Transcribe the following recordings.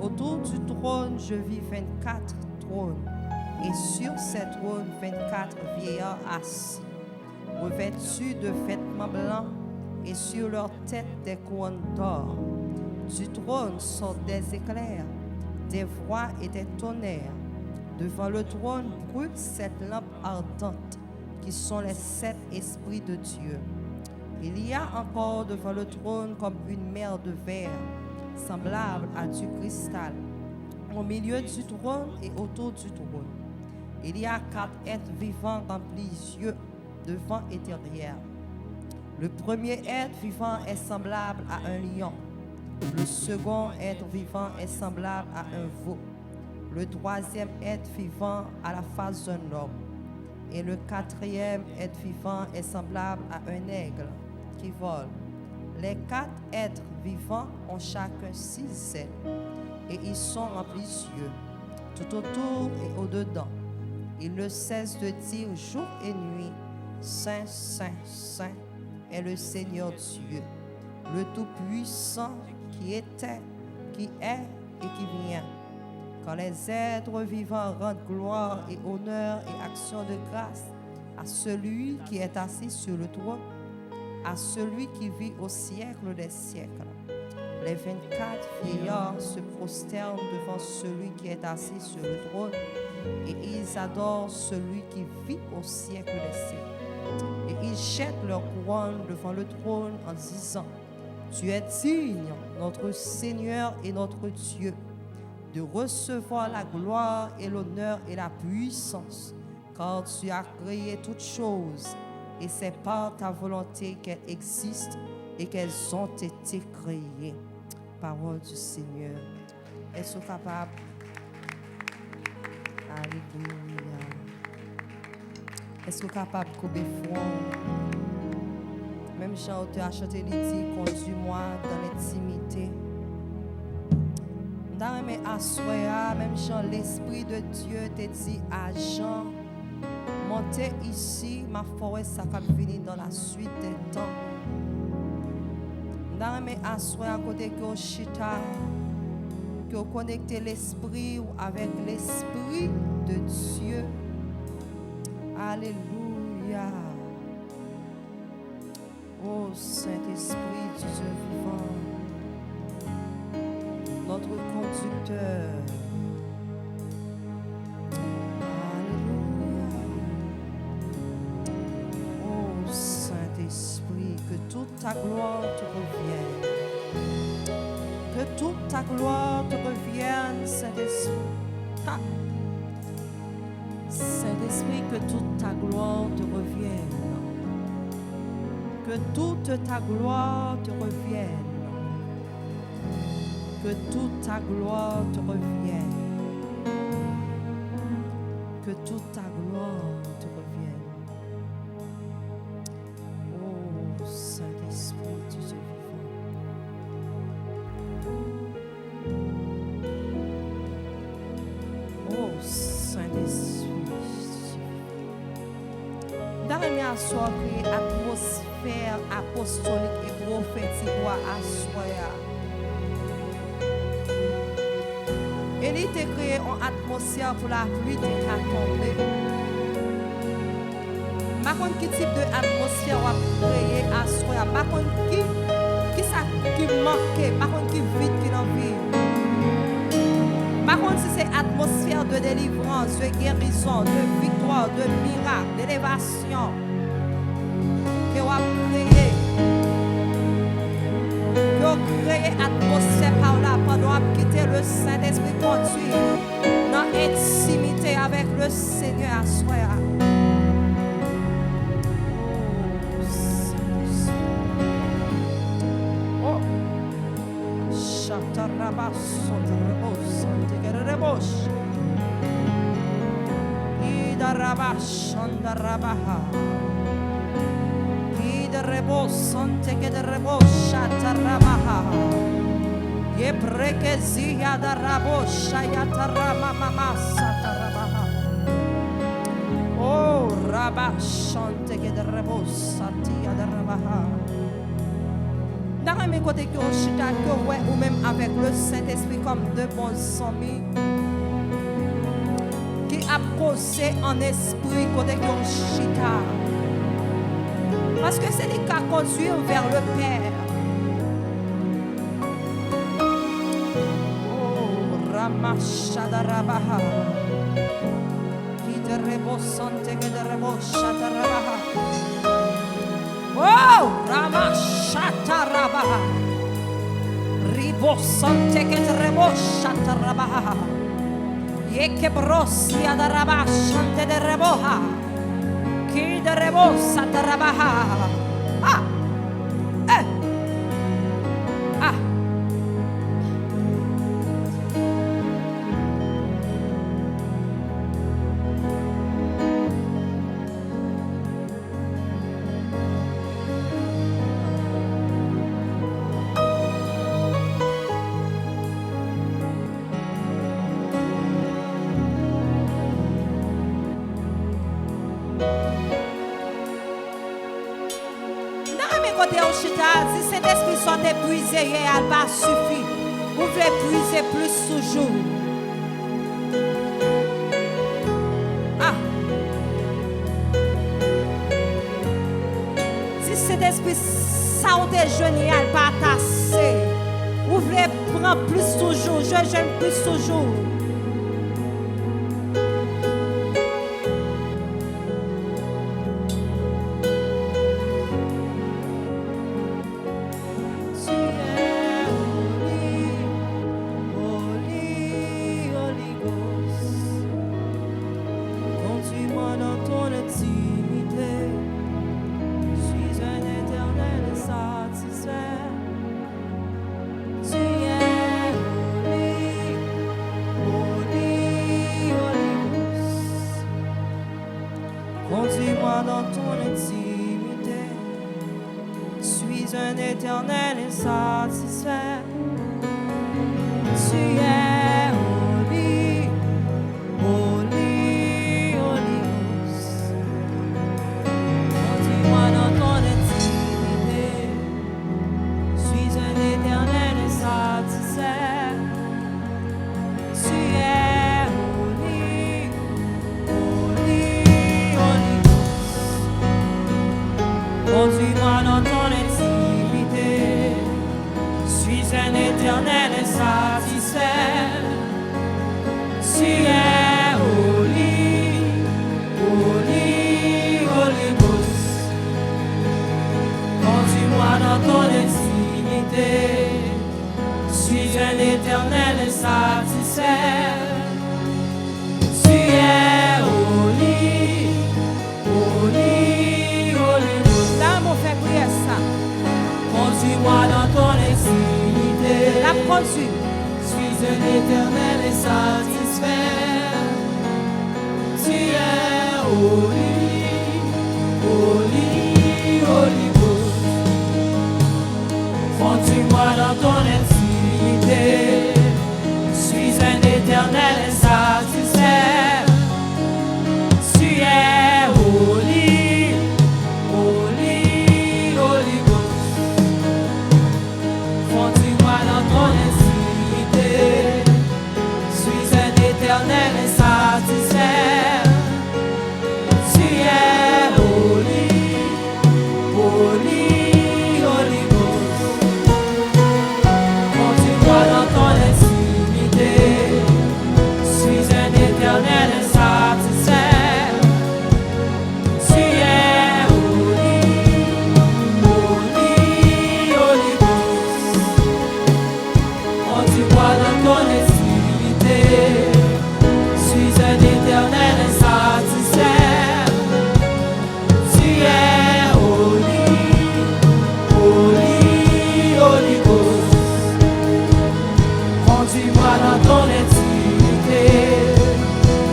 Autour du trône, je vis 24 trônes, et sur ces trônes, 24 vieillards assis, revêtus de vêtements blancs, et sur leurs têtes des couronnes d'or. Du trône sortent des éclairs, des voix et des tonnerres. Devant le trône brûlent 7 lampes ardentes, qui sont les 7 esprits de Dieu. Il y a encore devant le trône comme une mer de verre, semblable à du cristal, au milieu du trône et autour du trône. Il y a 4 êtres vivants remplis d'yeux devant et derrière. Le premier être vivant est semblable à un lion. Le second être vivant est semblable à un veau. Le troisième être vivant à la face d'un homme. Et le quatrième être vivant est semblable à un aigle qui vole. Les 4 êtres vivants ont chacun 6 ailes, et ils sont remplis d'yeux, tout autour et au-dedans. Ils ne cessent de dire jour et nuit, Saint, Saint, Saint est le Seigneur Dieu, le Tout-Puissant qui était, qui est et qui vient. Quand les êtres vivants rendent gloire et honneur et action de grâce à celui qui est assis sur le trône, à celui qui vit au siècle des siècles, les 24 vieillards se prosternent devant celui qui est assis sur le trône, et ils adorent celui qui vit au siècle des siècles. Et ils jettent leur couronne devant le trône en disant, Tu es digne, notre Seigneur et notre Dieu, de recevoir la gloire et l'honneur et la puissance, car tu as créé toutes choses, et c'est par ta volonté qu'elles existent et qu'elles ont été créées. Parole du Seigneur. Est-ce capable? Alléluia. Est-ce capable de couper front? Même Jean te a chanté, il dit, conduis-moi dans l'intimité. Dans mes assoya, même Jean, l'Esprit de Dieu te dit à Jean, montez ici, ma forêt, ça va venir dans la suite des temps. Dans mes assoya, à côté que chita, que connectez l'Esprit avec l'Esprit de Dieu. Alléluia. Oh Saint-Esprit du Dieu vivant, notre conducteur. Alléluia. Oh Saint-Esprit, que toute ta gloire te revienne. Que toute ta gloire te revienne, Saint-Esprit. Ah. Saint-Esprit, que toute ta gloire te revienne. Que toute ta gloire te revienne. Que toute ta gloire te revienne. Que toute ta gloire te revienne. Oh Saint-Esprit du Dieu vivant. Oh Saint-Esprit. Dans le mien soir, créer atmosphère apostolique et prophétique à soya. Et il t'a créé une atmosphère pour la pluie qui a tombé. Par contre, quel type d'atmosphère on a créé à soya? Par contre, qui ça qui manque? Par contre, qui vide qui n'en vit? Par contre, si c'est atmosphère de délivrance, de guérison, de victoire, de miracle, d'élévation que vous avez créé, que vous créez atmosphère par là pendant que quitter le Saint-Esprit conduit dans l'intimité avec le Seigneur à soi. Oh, Shatarabas. Ida rabaha. Ida rebosante que de rebosha tarabaha. Ye prekezia da rabosha ya tarama mamasa tarabaha. Oh rabashante que de rebosa tia da rabaha. Dans mes côtés que chita que ouais ou même avec le Saint-Esprit comme deux bons amis qui a posé en esprit côté que chita. Parce que c'est des cas conduire vers le Père. Oh, Ramashadarabaha. Qui te rebosante que te reboshatarabaha. Oh, Ramashatarabaha. Ribosante que te reboshatarabaha. Yekebrosia da rabashante de reboha. Qui de rebosa tarabaha. Ah. Ah. Si cet esprit soit épuisé, il n'a pas suffi. Vous voulez puiser plus toujours. Ah. Si cet esprit saute jeune, il n'a pas assez. Vous voulez prendre plus toujours. Je jeûne plus toujours. Conduis-moi dans ton intimité. Suis un éternel insatisfait. Tu es holy, holy, holy Ghost. Conduis-moi dans ton intimité. Suis un éternel insatisfait. Tu es holy, holy. Conduis-moi dans ton intimité. Suis un éternel insatisfait. Tu es holy, holy, holy Ghost. Conduis-moi dans ton intimité. Suis un éternel insatisfait. Tu es holy, holy, holy Ghost. Là, mon frère, prière ça. Conduis-moi dans ton intimité. La conduis. Suis un éternel et satisfait. Tu es holy, holy, holy Ghost. Conduis-moi dans ton intimité. Suis un éternel et satisfait. Tu es holy, holy, holy Ghost. Conduis-moi dans ton intimité. Suis un éternel insatisfait. Tu es holy, holy, holy Ghost. Conduis-moi dans ton intimité. Suis un éternel insatisfait. Tu es holy, holy, holy Ghost. Conduis-moi dans ton intimité. Suis un éternel insatisfait. Tu es holy, holy, holy Ghost. Conduis-moi dans ton intimité.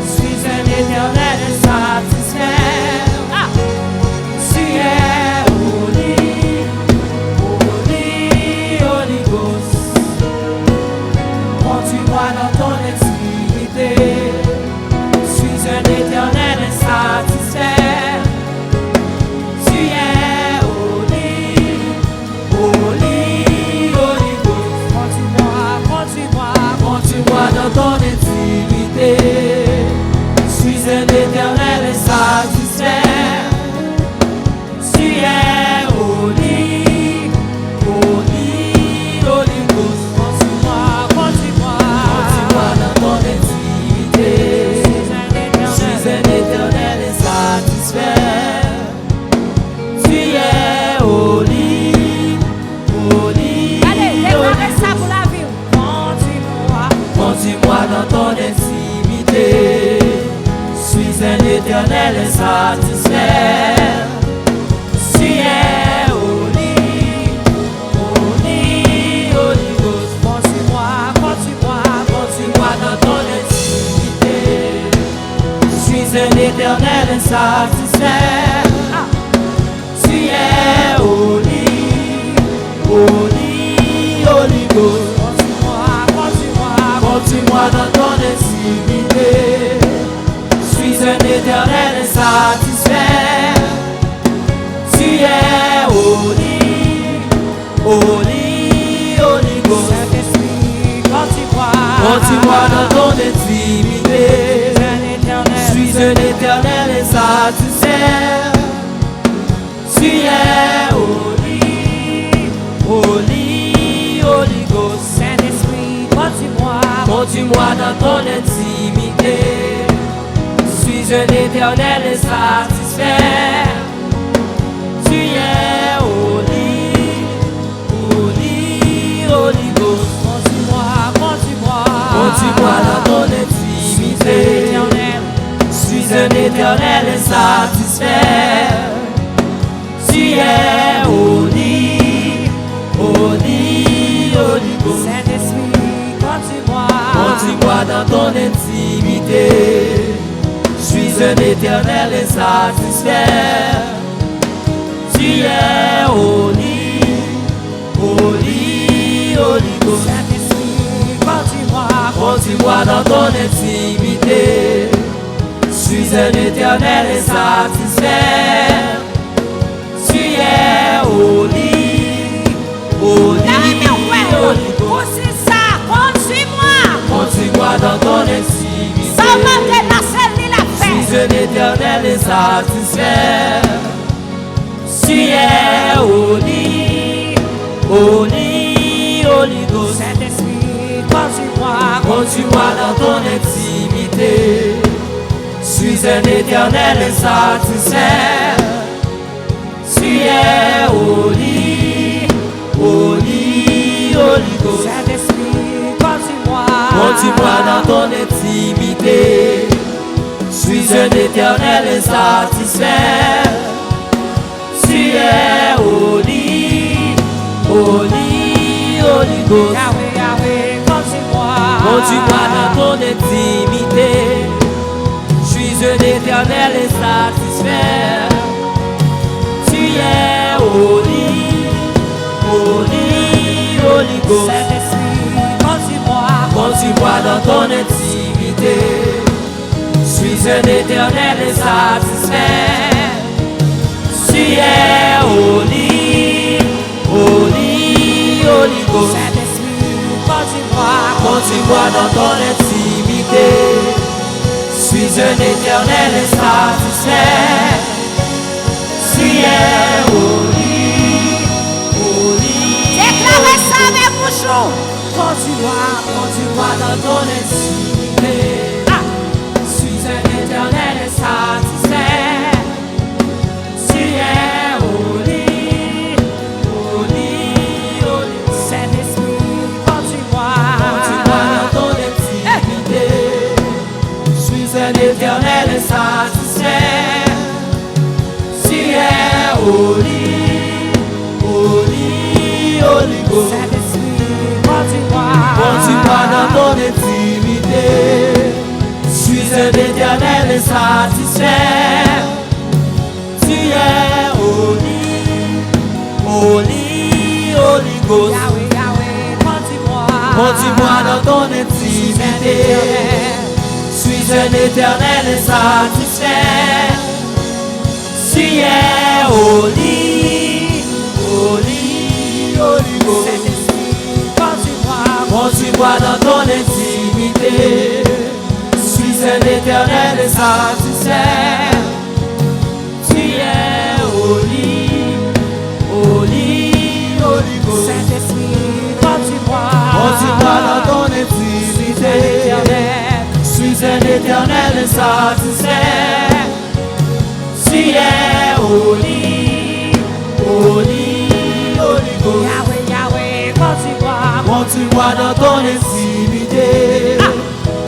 Suis un éternel insatisfait. Ah! Tu es holy, holy, holy Ghost. Conduis-moi dans ton intimité. Suis un éternel insatisfait. Tu es holy, holy, dans ton intimité. Suis un éternel insatisfait. Tu es Holy, Holy, Holy Ghost. Conduis-moi dans ton intimité. Je suis un éternel insatisfait. Tu es Holy, Holy. Allez, déclarez ça pour la vie. Conduis-moi dans ton intimité. Je suis un éternel insatisfait. Tu es Holy, Holy, Holy Ghost. Conduis-moi dans ton intimité. Je suis un éternel insatisfait. Tu es Holy, Holy, Holy Ghost. Conduis-moi dans ton intimité. Je suis un éternel insatisfait. Tu es Holy, Holy, Holy Ghost. Conduis-moi dans ton intimité. Je suis un éternel insatisfait. Tu es Holy, Holy, Holy Ghost. Saint-Esprit, Conduis-moi dans ton intimité. Je suis un éternel insatisfait. Tu es Holy, Holy, Holy Ghost. Conduis-moi dans ton intimité. Je suis un éternel insatisfait. Tu es Holy, Holy, Holy Ghost. Saint-Esprit, Conduis-moi dans ton intimité. Je suis un éternel insatisfait. Tu es Holy, Holy, Holy Ghost. Conduis-moi dans ton intimité. Je suis un éternel insatisfait. Tu es Holy, Holy, Holy Ghost. Conduis-moi dans ton intimité. Je suis un éternel insatisfait. Tu es Holy, Holy, Holy Ghost. Conduis-moi dans ton intimité. Je suis un éternel insatisfait. Tu es Holy, Holy, Holy Ghost. Conduis-moi dans ton intimité. Je suis un éternel insatisfait. Tu es Holy, Holy, Holy Ghost. Conduis-moi dans ton intimité. Je suis un éternel insatisfait. Tu es Holy, Holy, Holy Ghost. Conduis-moi dans ton intimité. Je suis un éternel insatisfait. Tu es Holy, Holy, Holy Ghost. Conduis-moi dans ton intimité. Je suis un éternel insatisfait. Tu es Holy, Holy. Déclarez ça avec bouchon. Conduis-moi dans ton intimité. Je suis un éternel insatisfait. Tu es Holy, Holy, Holy. Saint-Esprit, conduis-moi. Dans ton intimité. Je suis un éternel insatisfait. Tu es Holy, Holy, Holy Ghost. Saint-Esprit, conduis-moi. Conduis-moi dans ton intimité. Je suis un éternel insatisfait. Tu es Holy, Holy, Holy Ghost. Yahweh, Yahweh, conduis-moi. Conduis-moi dans ton intimité. Je suis un éternel insatisfait. Tu es Holy, Holy, Holy Ghost. Saint-Esprit, conduis-moi. Conduis-moi dans ton intimité. l'Éternel est satisfait. Tu es au lit, Holy Ghost. Saint-Esprit, conduis-moi Dans ton intimité. Suis un éternel satisfait. Tu es Holy Ghost. Yahweh, Yahweh, Conduis-moi dans ton intimité.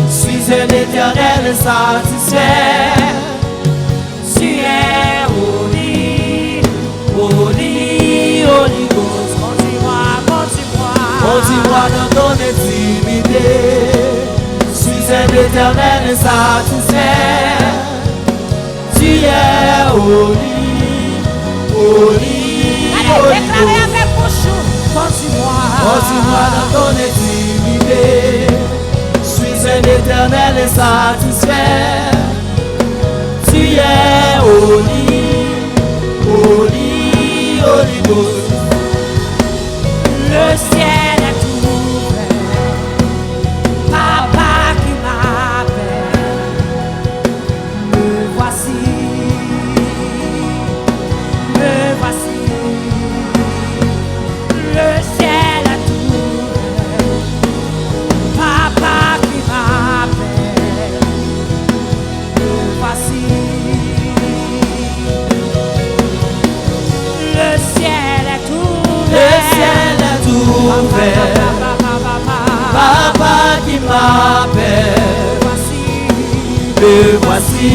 Suis un éternel satisfait. Tu es Holy Ghost. Conduis-moi dans ton intimité. Suis un éternel satisfait. Tu es Holy déclarez avec bouche. Conduis-moi dans ton intimité. Suis un éternel satisfait. Tu es Holy Ghost. Le ciel est ouvert, Papa qui m'appelle, me voici, le ciel est ouvert, Papa qui m'appelle, me voici, le ciel est ouvert. Papa qui m'appelle, me voici,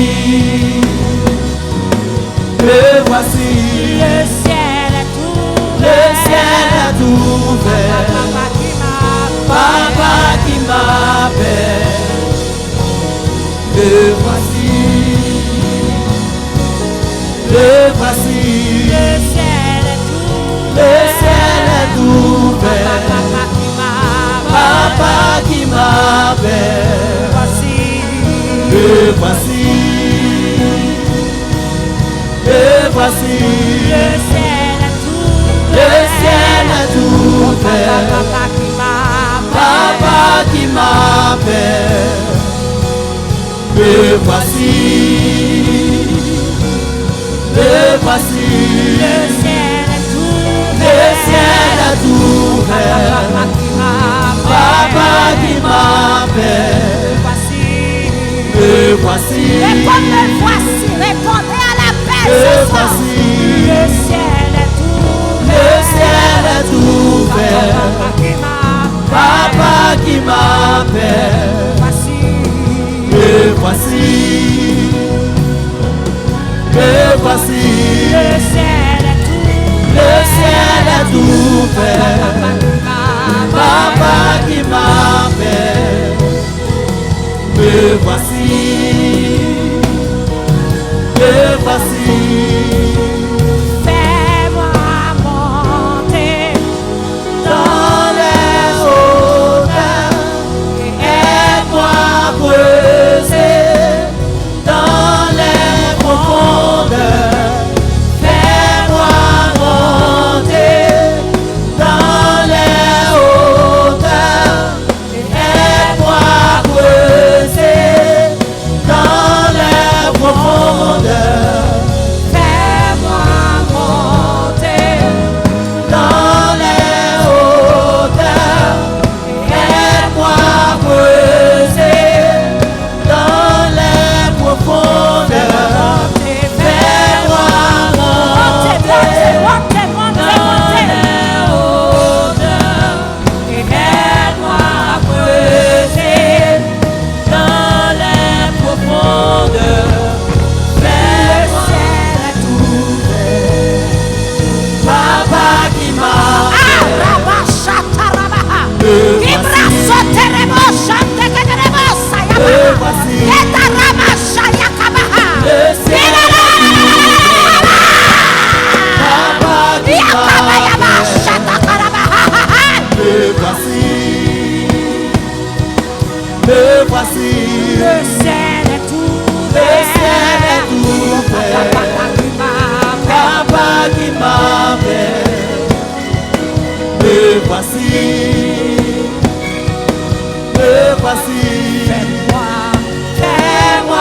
le ciel est ouvert. Papa qui m'appelle, me voici, le ciel est ouvert. Papa qui m'appelle, me voici, le ciel est ouvert. Papa qui m'appelle, me voici, le ciel est ouvert. Papa qui m'appelle, me voici. Répondez à l'appel Me ce soir. voici. Le ciel est ouvert. Papa qui m'appelle, me voici, le ciel est ouvert. Papa qui m'appelle, me voici, fais-moi monter dans les hauteurs et aide-moi à creuser dans les profondeurs. Fais-moi monter dans les hauteurs et aide-moi à creuser dans les profondeurs. fais-moi monter Dans les hauteurs, aide-moi à creuser dans les profondeurs. Fais-moi monter dans les hauteurs et aide-moi à creuser dans les profondeurs. Fais-moi Papa qui m'appelle, me voici. Le ciel est ouvert. Papa qui m'appelle, me voici, me voici. Fais-moi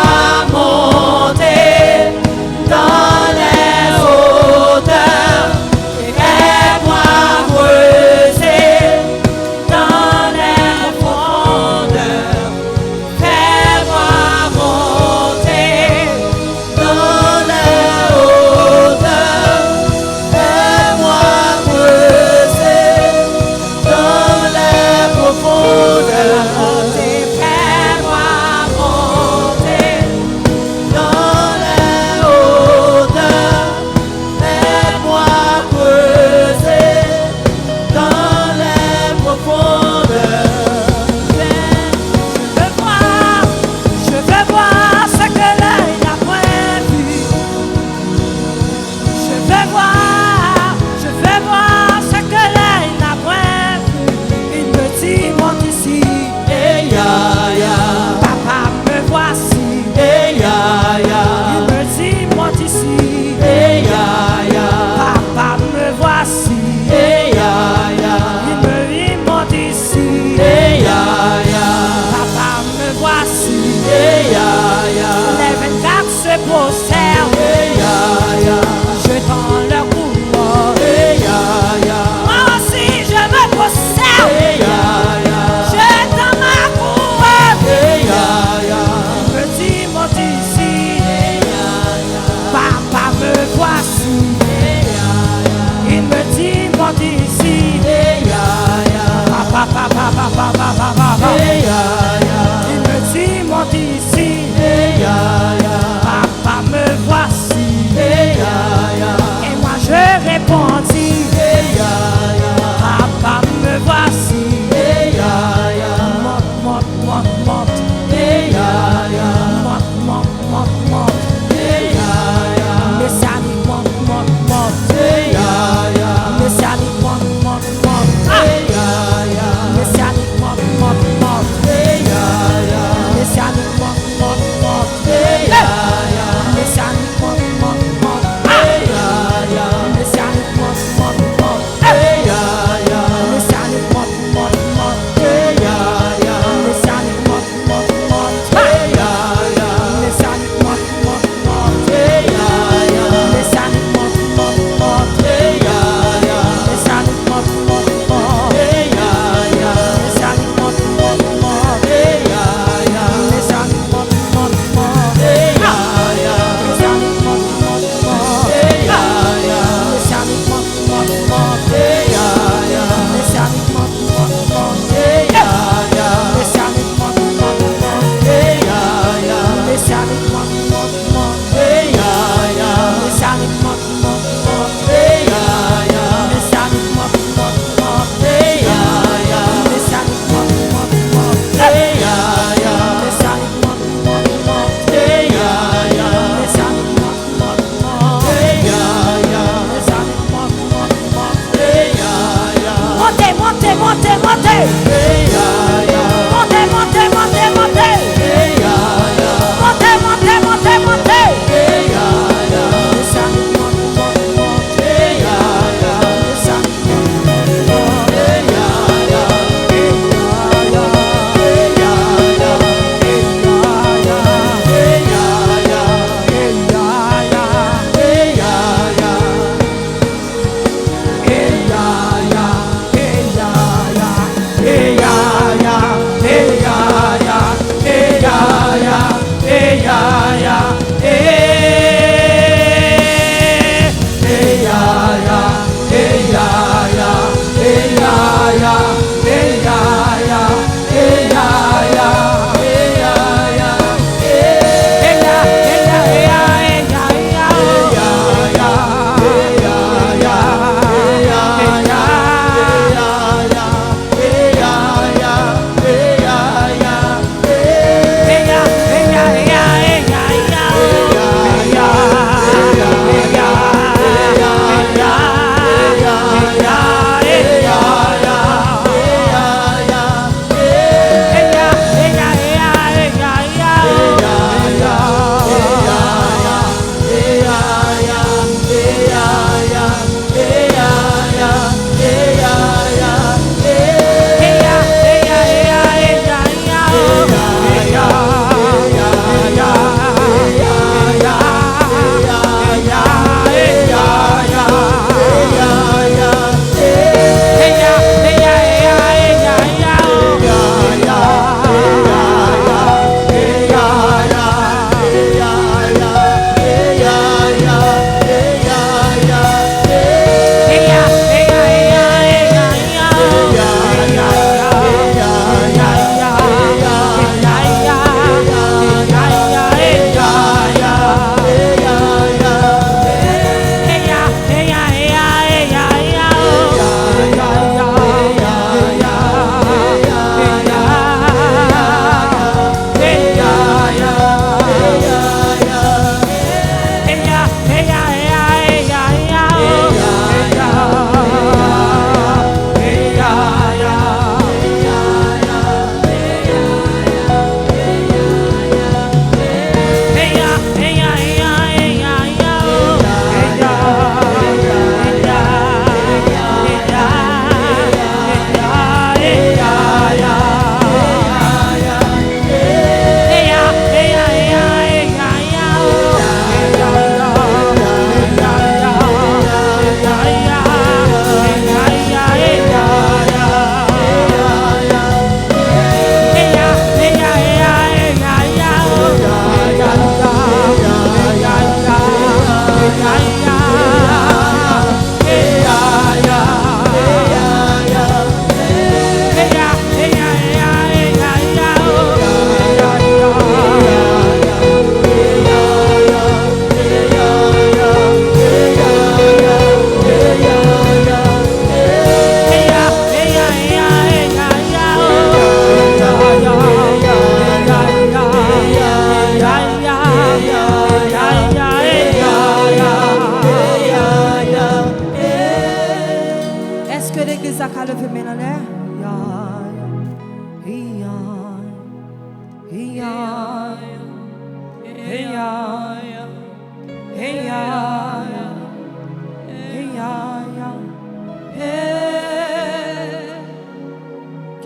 Qui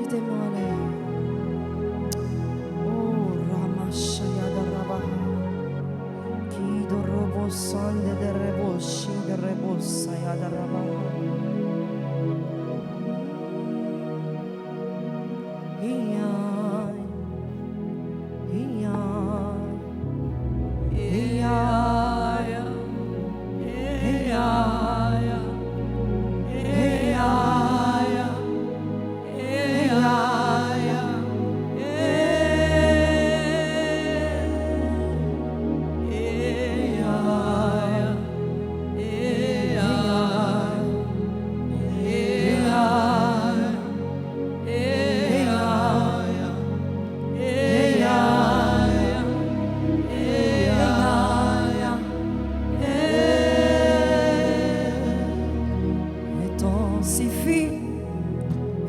témoigne? Oh, Ramashaya de Rabaha. Qui de Robo Sande de Rebo, Shi de Rebo, Saya de Rabaha.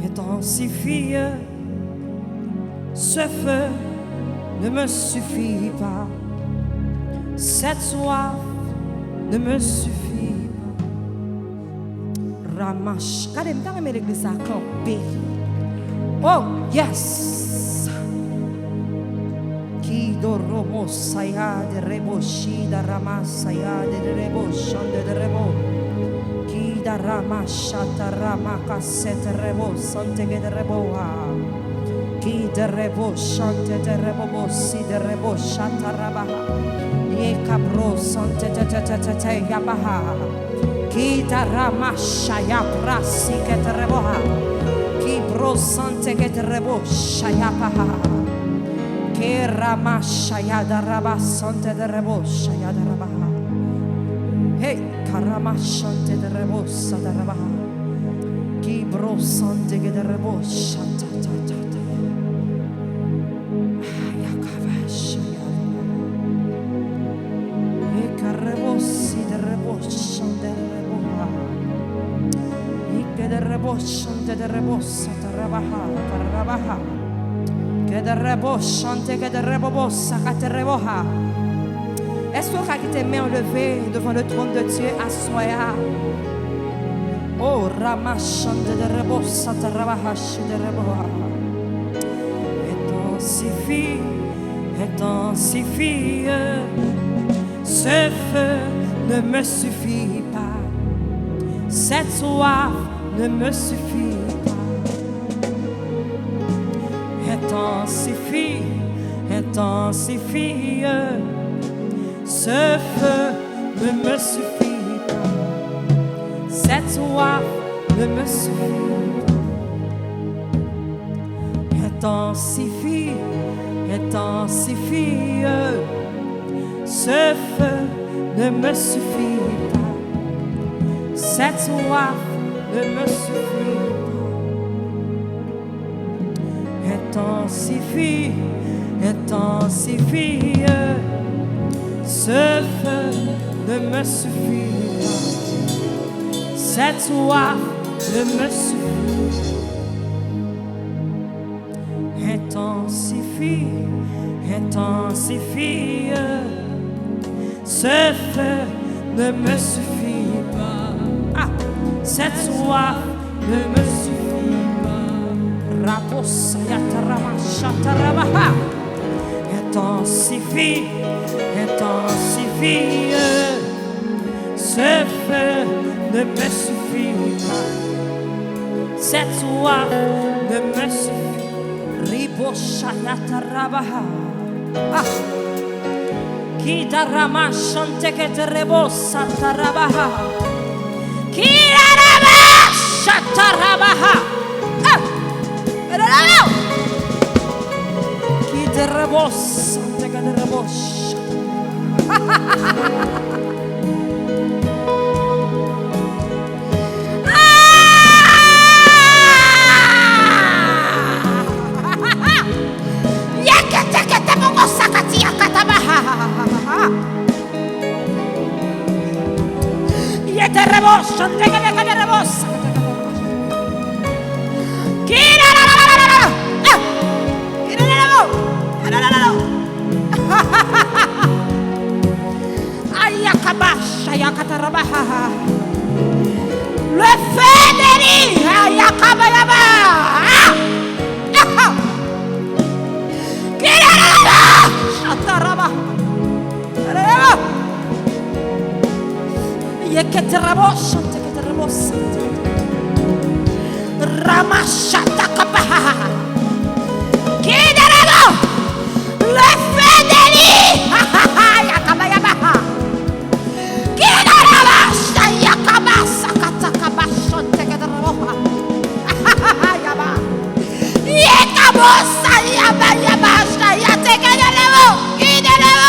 Intensifie, ce feu ne me suffit pas, cette soif ne me suffit pas. Ramash, quand même, dans l'église à camper. Oh, yes. Qui doromo saya de rebo, shi da ramasaya de rebo, shande de rebo. Da rama shata rama cassette rebo sante che de rebo ha chi de rebo shante de rebo si de rebo shata rabaha ye cabro sante te yabaha chi da rama shaya brasi che de rebo ha chi bro sante che de rebo shaya paha che rama shaya da raba sante de rebo shaya da rabaha. Hey, Karamashante de Rebosa de Rabaha. Ki brosante de Rebosha ta ta ta ta. Yakavasha ya. Ekarebosi de Rebosha de Reboha. Ike de Rebosha de Rebosa de Rabaha, Rabaha. Que de Reboshante que de Rebobosa que de Reboha. Est-ce que tu as tes mains levées devant le trône de Dieu à soya? Oh, Ramachande de Rebosa, Rabahash de Reboha. Intensifie, intensifie. Ce feu ne me suffit pas. Cette soif ne me suffit pas. Intensifie, intensifie. Ce feu ne me suffit pas. Cette soif ne me suffit pas. Intensifie, intensifie. Ce feu ne me suffit pas. Cette soif ne me suffit pas. Intensifie, intensifie. Ce feu ne me suffit pas. Cette soif ne me suffit pas. Intensifie, intensifie. Ce feu ne me suffit pas. Ah, cette soif ne me suffit pas. Raposa yatarama shatarabaha. Intensifie, intensifie. Ce feu ne me suffit pas. Cette soif ne me suffit pas. Riboshayatarabaha. Ah, qui darama chante que te rebosa tarabaha. Qui darama chatarabaha. Ah, qui te rebosa te que te rebosa. Y te rebosa, te que rebosa. Kira la la la la la. Kira la la la. fedeli. Yakabayaba. Kiraraba. Shataraba. Yeketerabo shanteketerabo sante. Ramashatakabaha. Kiraraba. Le fedeli. Yakabayaba. Kiraraba shayakabasa katakabashon teketerabo. Yaba. Yekabosa yaba yaba shayateketerabo. Kirarabo.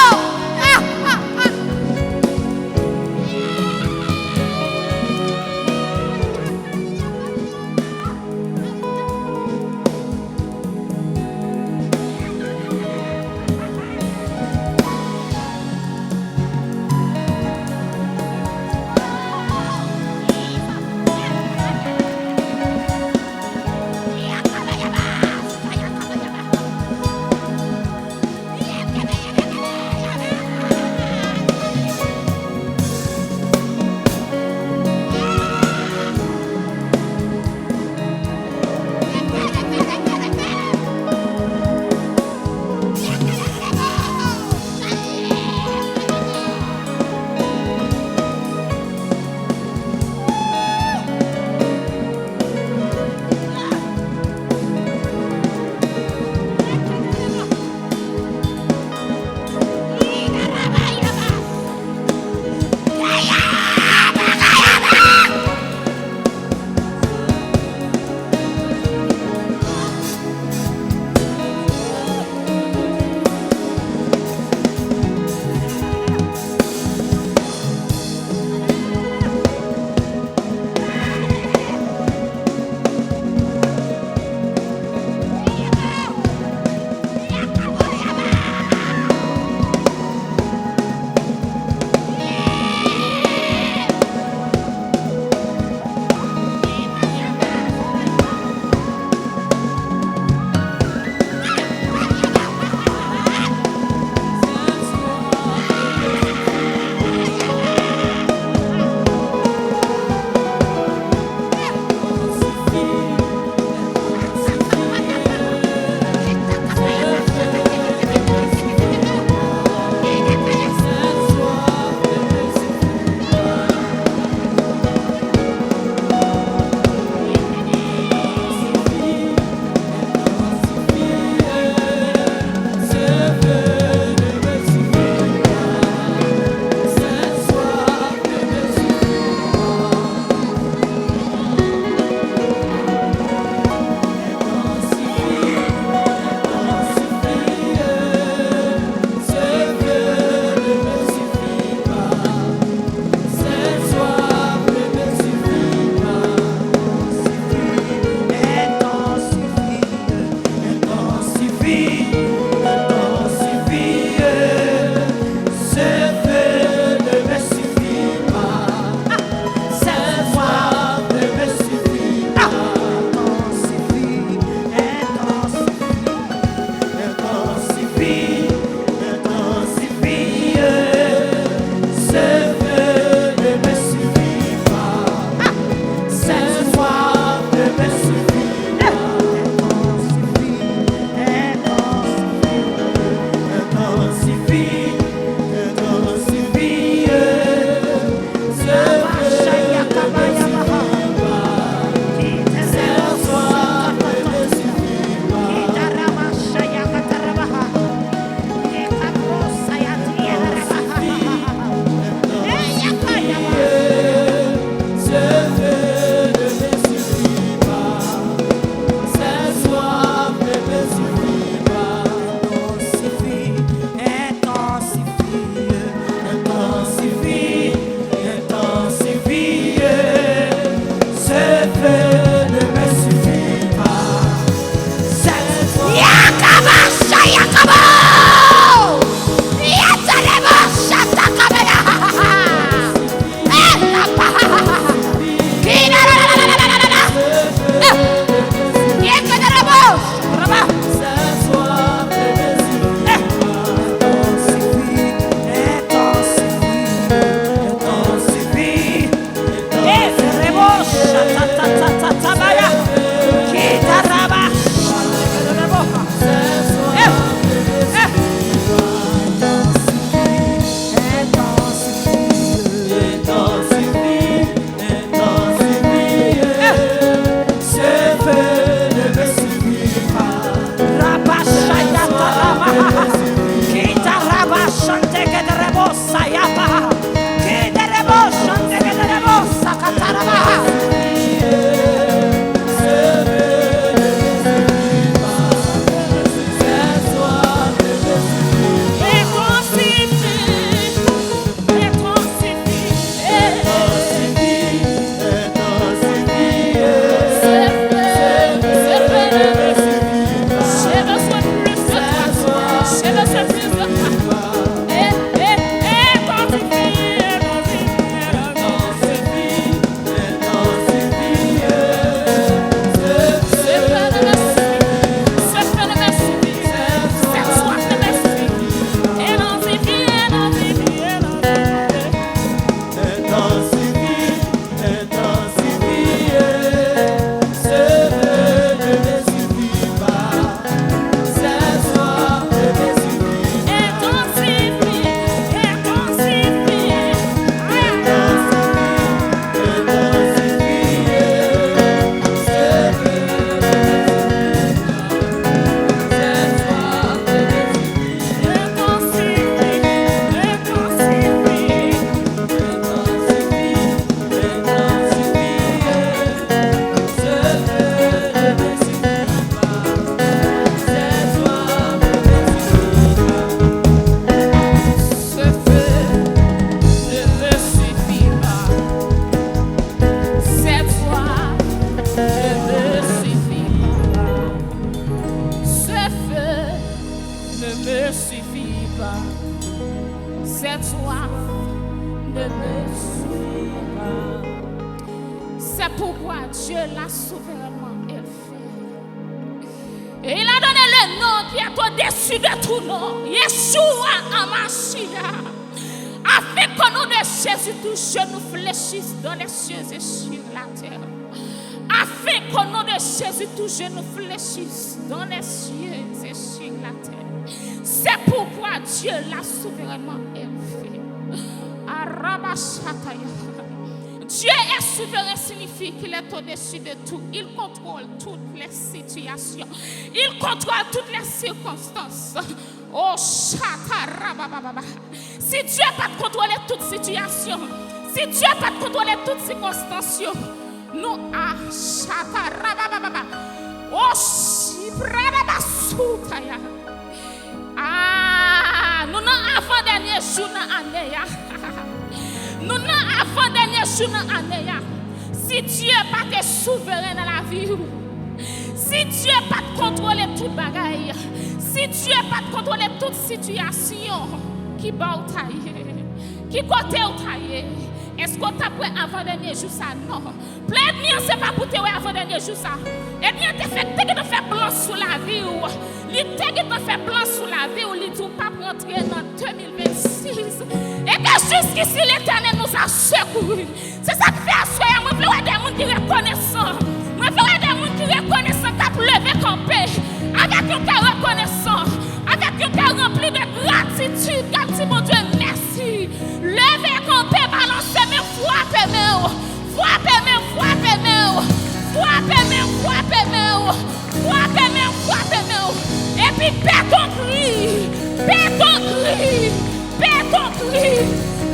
Cette soif ne me suffit pas. C'est pourquoi Dieu l'a souverainement élevé. Et il a donné le nom qui est au-dessus de tout nom, Yeshua HaMashiach. Afin qu'au nom de Jésus, tous genoux fléchissent dans les cieux et sur la terre. Afin qu'au nom de Jésus, tous genoux fléchissent dans les cieux et sur la terre. C'est pourquoi Dieu l'a souverainement élevé. Dieu est souverain signifie qu'il est au-dessus de tout. Il contrôle toutes les situations. Il contrôle toutes les circonstances. Oh, chatarabababa. Si Dieu n'a pas contrôlé toute situation, si Dieu n'a pas contrôlé toutes circonstances, nous à chatarabababa. Oh, chibradabasutaya. Ah, nous n'avons avant-dernier jour dans l'année. Nous n'avons avant-dernier jour dans l'année. Si Dieu n'est pas souverain dans la vie, si Dieu n'a pas contrôlé toute bagaille, si Dieu n'a pas contrôlé toute situation, qui va ou tailler, qui côté ou tailler, est-ce qu'on t'a pris avant-dernier jour ça? Non. Plein de ce n'est pas pour te avant-dernier jour ça. Eh bien, tu fais blanc sous la vie ou tu fait blanc sous la vie ou tu ne pas rentrer dans 2026. Et que jusqu'ici l'Éternel nous a secouru. C'est ça qui fait asseoir. Moi, je veux des gens qui reconnaissent. Moi, je veux des gens qui reconnaissent qui ont levé camper. Avec un cœur reconnaissant. Avec un cœur rempli de gratitude. Car si mon Dieu, merci. Levé camper, balancer mes frappez mes. Frappez mes, frappez mes. Frappez mes, frappez mes. Frappez mes, frappez mes. Et puis paie ton cri. Paie ton cri. Paie ton cri.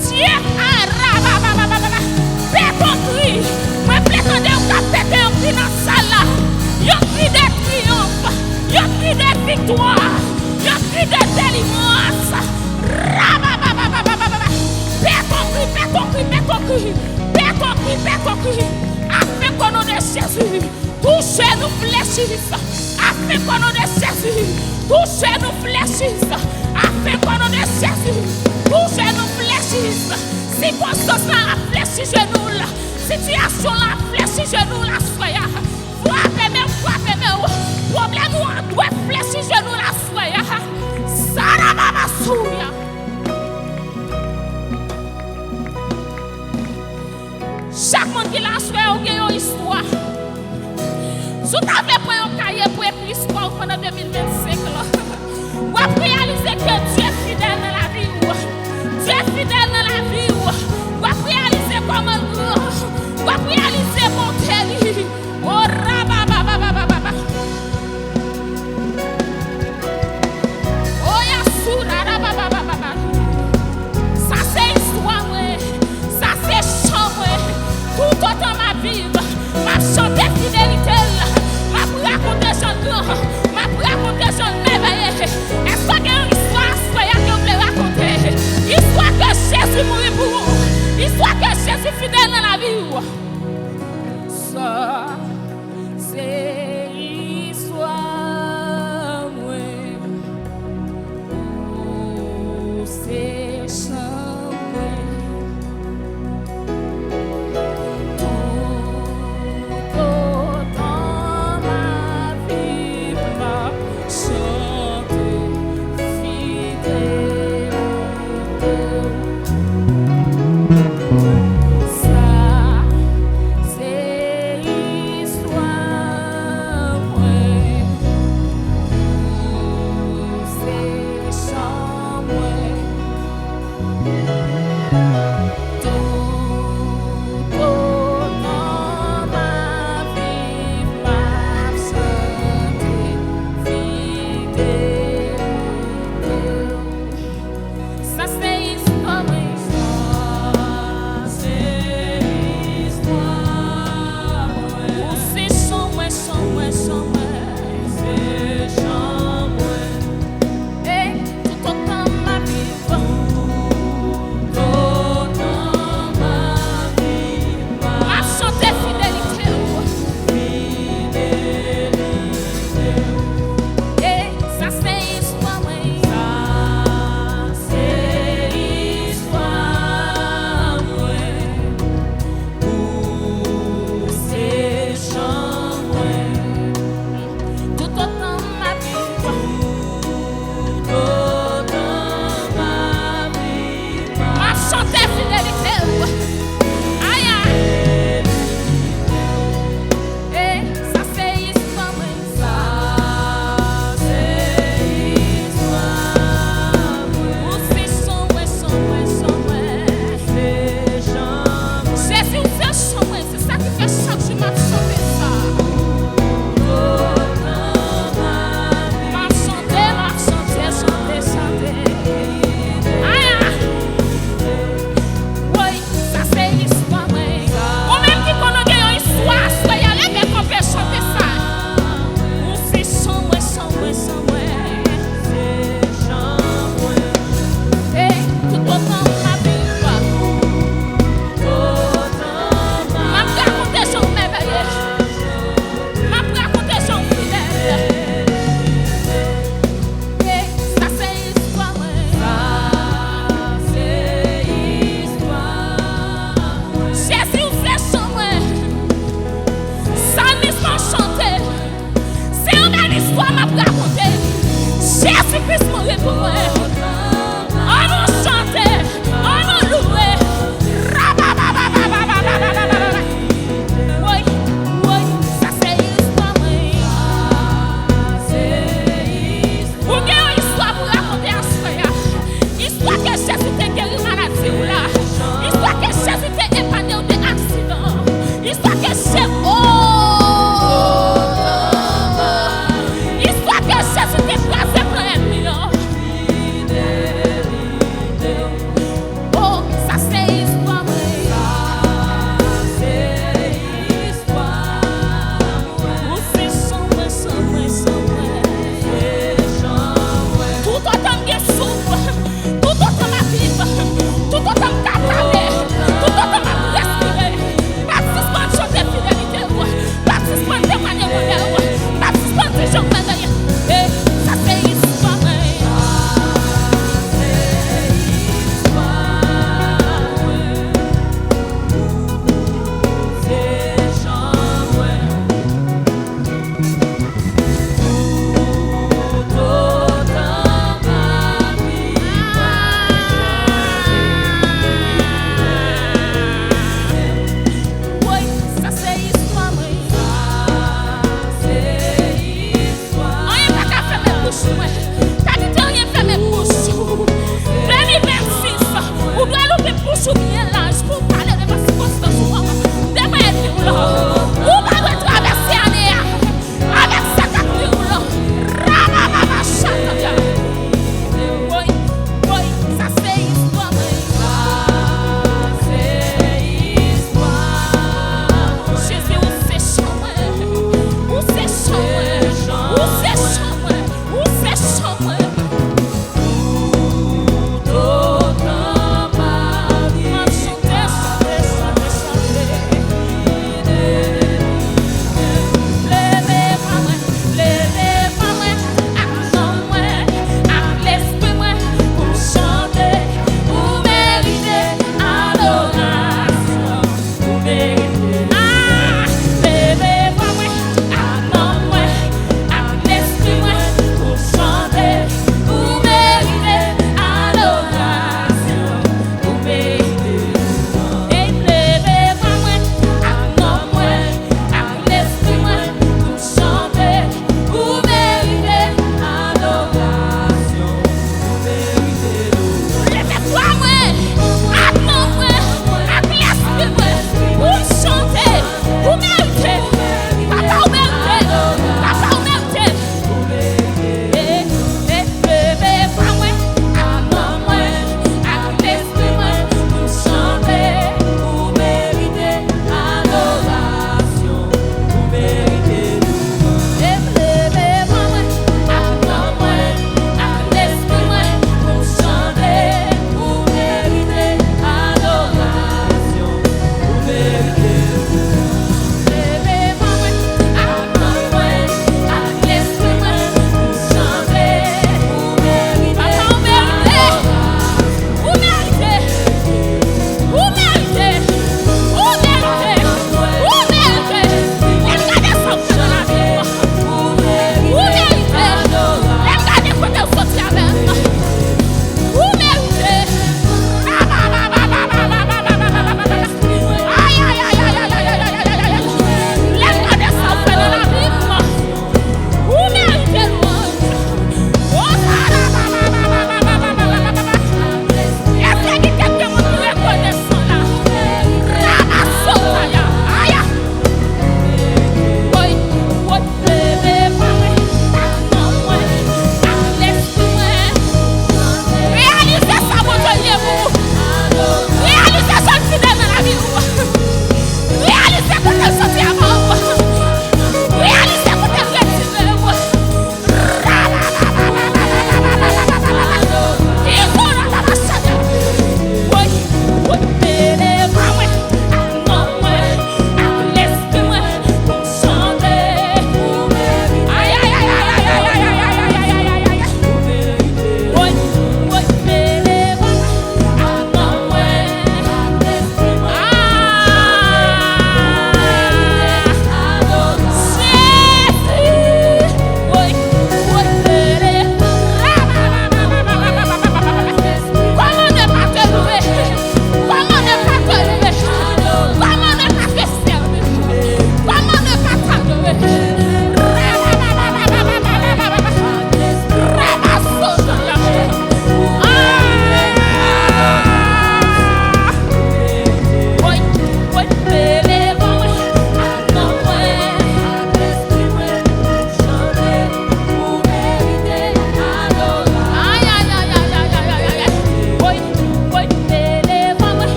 Dieu a rabababababa. Paie ton cri. Moi, prétendez ou qu'à péter un cri dans la salle. Un cri de triomphe. Un cri de victoire. Un cri de délivrance. Rabababababa. Paie ton cri, paie ton cri, paie ton cri. Paie ton cri, paie ton cri. Afin qu'au nom de Jésus, touchez-nous fléchissent. Afin qu'au nom de Jésus, touchez-nous fléchissent. Afin qu'au nom de Jésus, touchez-nous fléchissent. Circonstance là a fléchi genou là. Situation là a fléchi genou là. Soya. Frappez-moi, frappez-moi. Problème ou on doit fléchi genou là. Soya. Sarababasouya. Chaque monde qui l'a soya a une histoire. Si vous avez pris un cahier pour écrire l'histoire pendant 2025, vous avez réalisé que Dieu est fidèle dans la vie. Dieu est fidèle dans la vie. Vous avez réalisé comment vous avez réalisé mon télé. Oh, rabababababa. Oh, yassou, rababababa.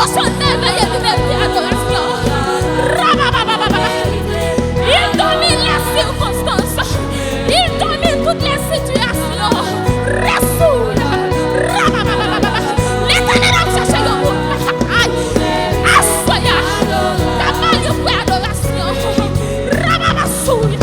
son éveillé de vérité adoration. Il domine les circonstances. Il domine toutes les situations. Ressoule. L'éternel a cherché le monde. Assoya. Ta main de pour adoration. Rababasouya.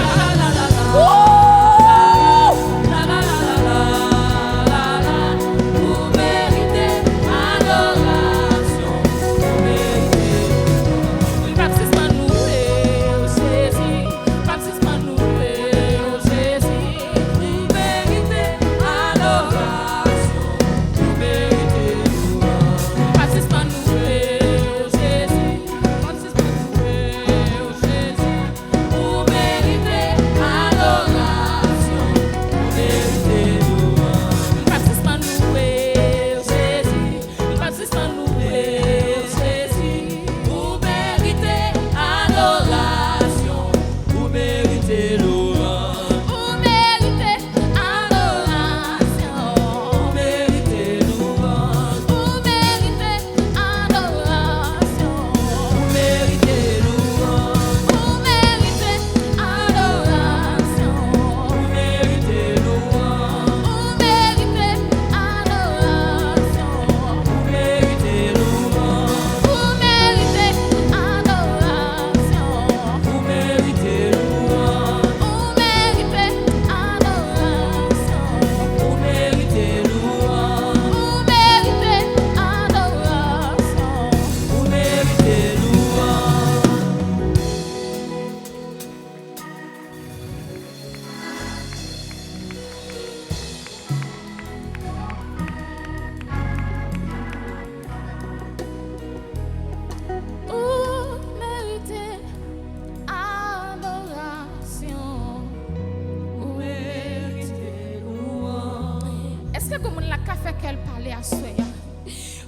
Est-ce que comme la café qu'elle parlait à soi?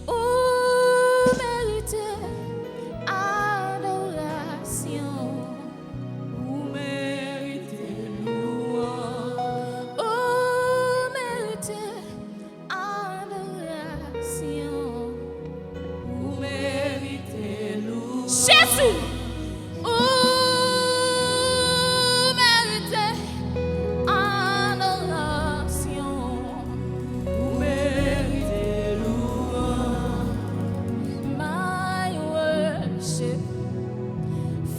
Oh, mérité adoration. Vous méritez louange. Oh, mérité adoration. Vous méritez louange. Jésus. Oh, mérité adoration. Vous méritez louange. My worship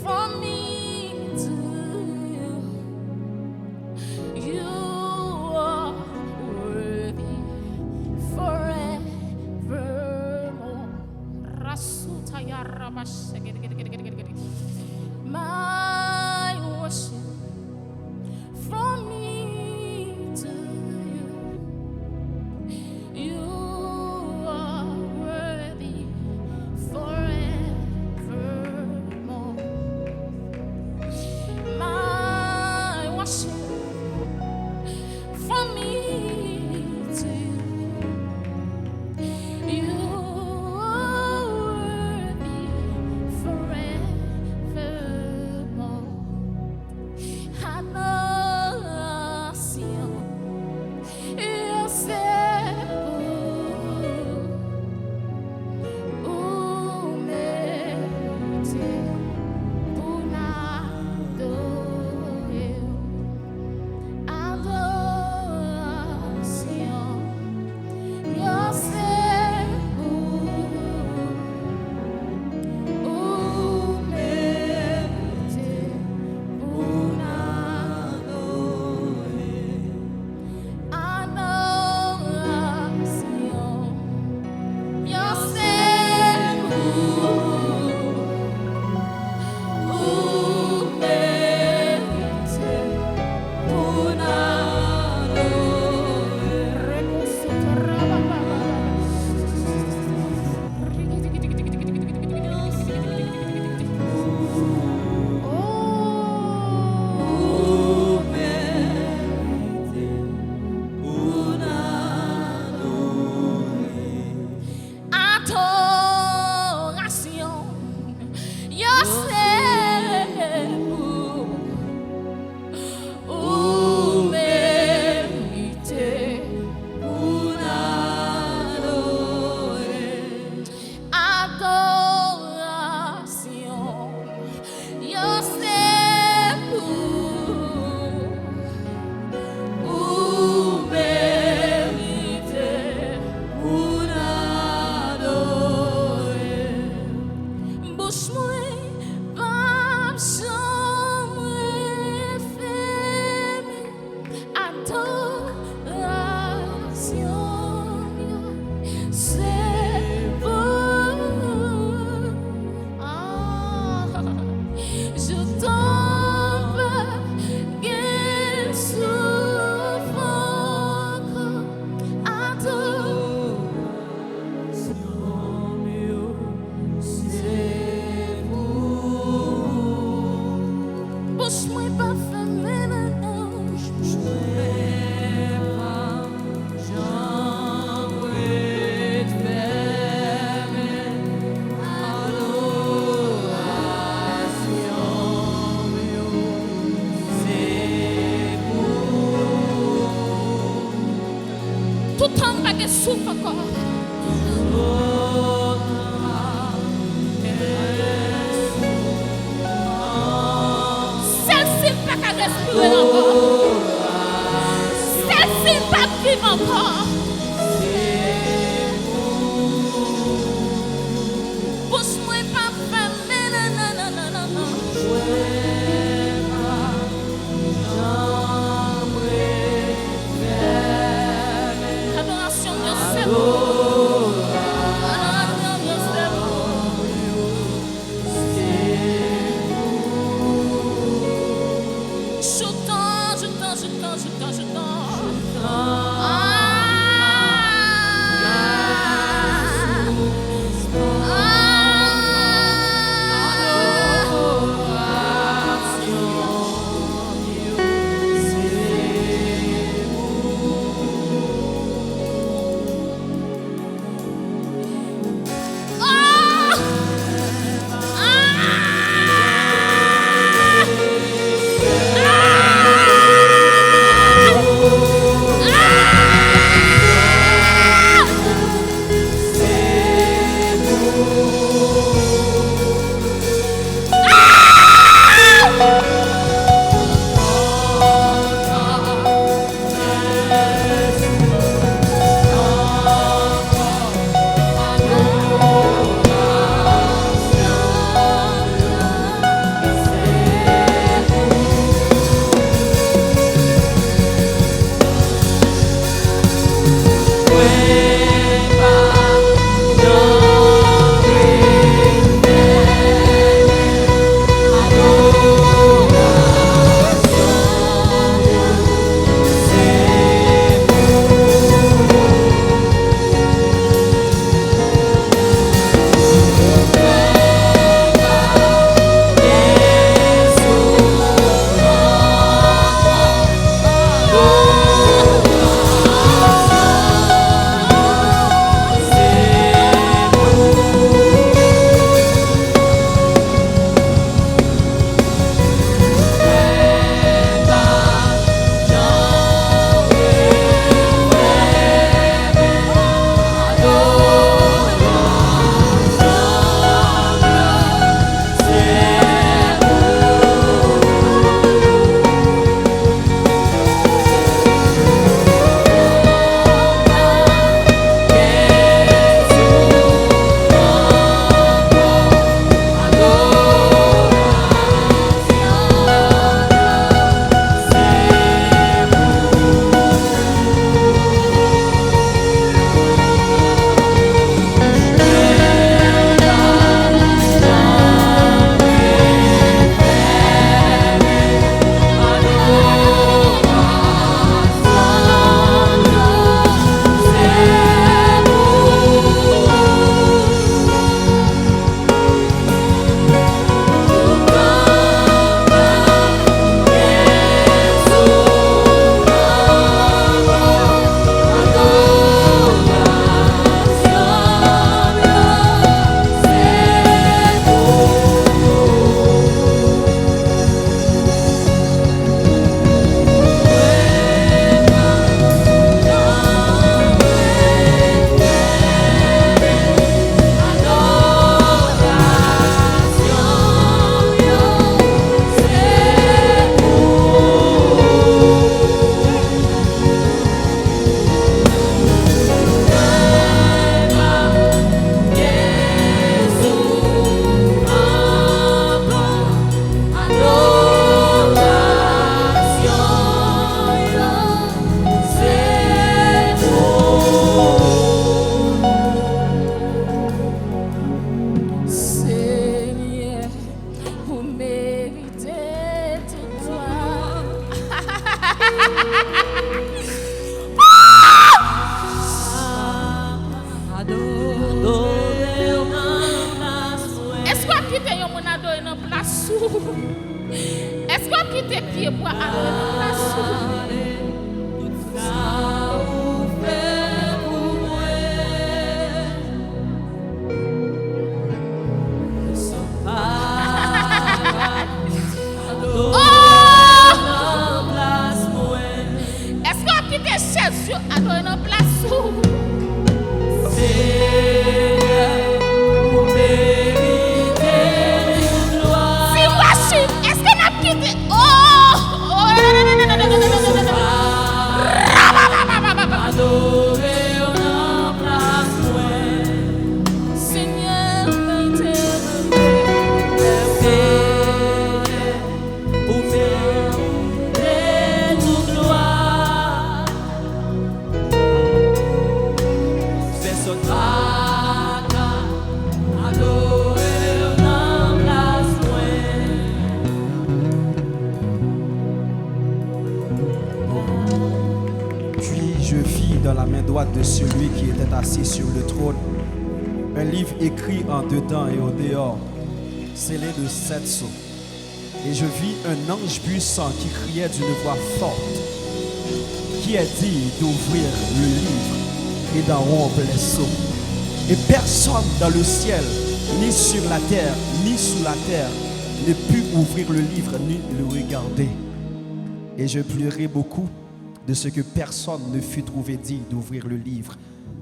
from me to you. You are worthy forevermore. Rasutaya Rabash. My worship from me to you. You are worthy forevermore. My worship from me to you. You are worthy forevermore. Adoration. Eu sei o mérito por nada eu adoração. Eu sei o mérito por nada adoração. Eu sei o mérito por nada. Vous méritez pour adorer. Adoration. souffle encore. Celle-ci n'a pas qu'à respirer encore. Celle-ci n'a pas vivre encore. Bouche-moi pas fermée, nanana. Adoration de c'est bon. Adoration de c'est bon. Est-ce qu'on quitte tes pieds pour aller dans la Est-ce qu'on quitte Jésus à donner une place? droite de celui qui était assis sur le trône, un livre écrit en dedans et au dehors, scellé de 7 sceaux. Et je vis un ange puissant qui criait d'une voix forte, qui est dit d'ouvrir le livre et d'en rompre les sceaux. Et personne dans le ciel, ni sur la terre, ni sous la terre, ne put ouvrir le livre ni le regarder. Et je pleurai beaucoup de ce que personne ne fut trouvé digne d'ouvrir le livre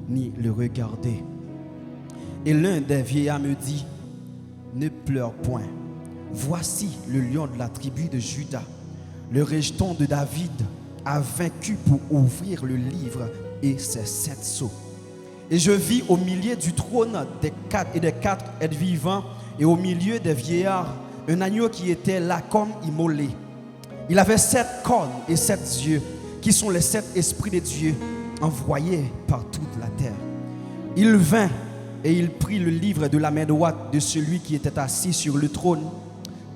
ni le regarder. Et l'un des vieillards me dit, ne pleure point. Voici le lion de la tribu de Juda, le rejeton de David, a vaincu pour ouvrir le livre et ses 7 sceaux. Et je vis au milieu du trône des 4 êtres vivants et au milieu des vieillards un agneau qui était là comme immolé. Il avait 7 cornes et 7 yeux, qui sont les 7 esprits de Dieu envoyés par toute la terre. Il vint et il prit le livre de la main droite de celui qui était assis sur le trône.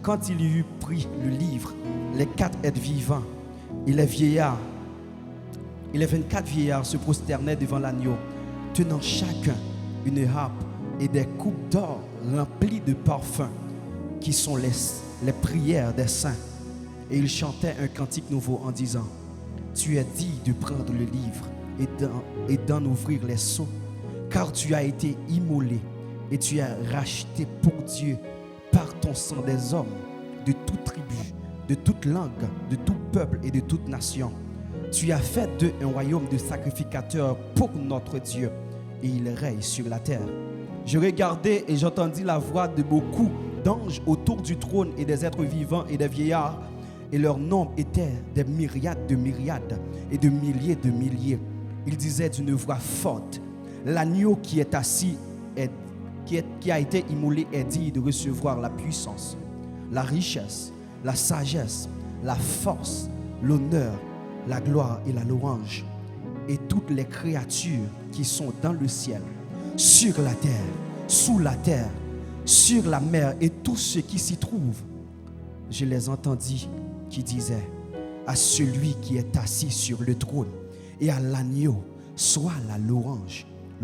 Quand il eut pris le livre, les 4 êtres vivants et les vieillards, et les 24 vieillards se prosternaient devant l'agneau, tenant chacun une harpe et des coupes d'or remplies de parfums, qui sont les prières des saints. Et ils chantaient un cantique nouveau en disant, tu es digne de prendre le livre et d'en ouvrir les sceaux, car tu as été immolé et tu as racheté pour Dieu par ton sang des hommes de toute tribu, de toute langue, de tout peuple et de toute nation. Tu as fait d'eux un royaume de sacrificateurs pour notre Dieu, et il règne sur la terre. Je regardai et j'entendis la voix de beaucoup d'anges autour du trône et des êtres vivants et des vieillards, et leur nombre était des myriades de myriades et de milliers de milliers. Ils disaient d'une voix forte, l'agneau qui est assis, qui a été immolé est digne de recevoir la puissance, la richesse, la sagesse, la force, l'honneur, la gloire et la louange. Et toutes les créatures qui sont dans le ciel, sur la terre, sous la terre, sur la mer et tous ceux qui s'y trouvent, je les entendis qui disaient, à celui qui est assis sur le trône et à l'agneau soit la louange